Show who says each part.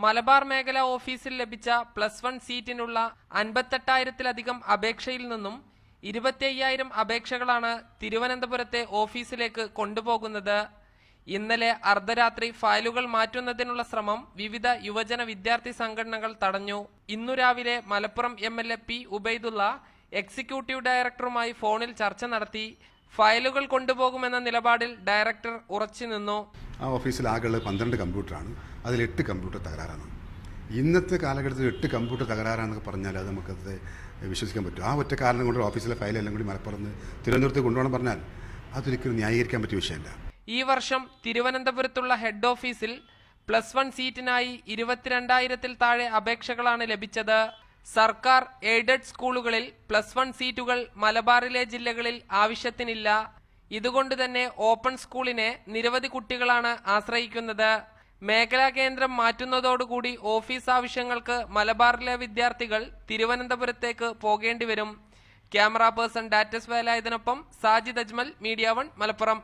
Speaker 1: മലബാർ മേഖല ഓഫീസിൽ ലഭിച്ച +1 സീറ്റിനുള്ള 58,000-ലധികം അപേക്ഷയിൽ നിന്നും 25,000 അപേക്ഷകളാണ് തിരുവനന്തപുരത്തെ ഓഫീസിലേക്ക് കൊണ്ടുപോകുന്നത്. ഇന്നലെ അർദ്ധരാത്രി ഫയലുകൾ മാറ്റുന്നതിനുള്ള ശ്രമം വിവിധ യുവജന വിദ്യാർത്ഥി സംഘടനകൾ തടഞ്ഞു. ഇന്നു രാവിലെ Malappuram MLA P. Ubaidulla executive ഡയറക്ടറുമായി ഫോണിൽ ചർച്ച നടത്തി. ഫയലുകൾ കൊണ്ടുപോകുമെന്ന നിലപാടിൽ ഡയറക്ടർ ഉറച്ചു നിന്നു.
Speaker 2: ആ ഓഫീസിൽ ആകെയുള്ള 12 കമ്പ്യൂട്ടറാണ്, അതിൽ 8 കമ്പ്യൂട്ടർ തകരാറാണ്. ഇന്നത്തെ കാലഘട്ടത്തിൽ 8 കമ്പ്യൂട്ടർ തകരാറാണെന്നൊക്കെ പറഞ്ഞാൽ അത് നമുക്കത് വിശ്വസിക്കാൻ പറ്റും. ആ ഒറ്റ കാരണം കൊണ്ട് ഓഫീസിലെ ഫയലെല്ലാം കൂടി മലപ്പുറത്ത് തിരുവനന്തപുരത്ത് കൊണ്ടുപോകണം പറഞ്ഞാൽ അതൊരിക്കലും ന്യായീകരിക്കാൻ പറ്റിയ വിഷയമല്ല.
Speaker 1: ഈ വർഷം തിരുവനന്തപുരത്തുള്ള ഹെഡ് ഓഫീസിൽ +1 സീറ്റിനായി 22,000-ൽ താഴെ അപേക്ഷകളാണ് ലഭിച്ചത്. സർക്കാർ എയ്ഡഡ് സ്കൂളുകളിൽ +1 സീറ്റുകൾ മലബാറിലെ ജില്ലകളിൽ ആവശ്യത്തിനില്ല. ഇതുകൊണ്ട് തന്നെ ഓപ്പൺ സ്കൂളിനെ നിരവധി കുട്ടികളാണ് ആശ്രയിക്കുന്നത്. മേഖലാ കേന്ദ്രം മാറ്റുന്നതോടുകൂടി ഓഫീസ് ആവശ്യങ്ങൾക്ക് മലബാറിലെ വിദ്യാർത്ഥികൾ തിരുവനന്തപുരത്തേക്ക് പോകേണ്ടി വരും. ക്യാമറ പേഴ്സൺ ഡാറ്റസ് വേലായുധനൊപ്പം സാജിദ് അജ്മൽ, മീഡിയ 1 മലപ്പുറം.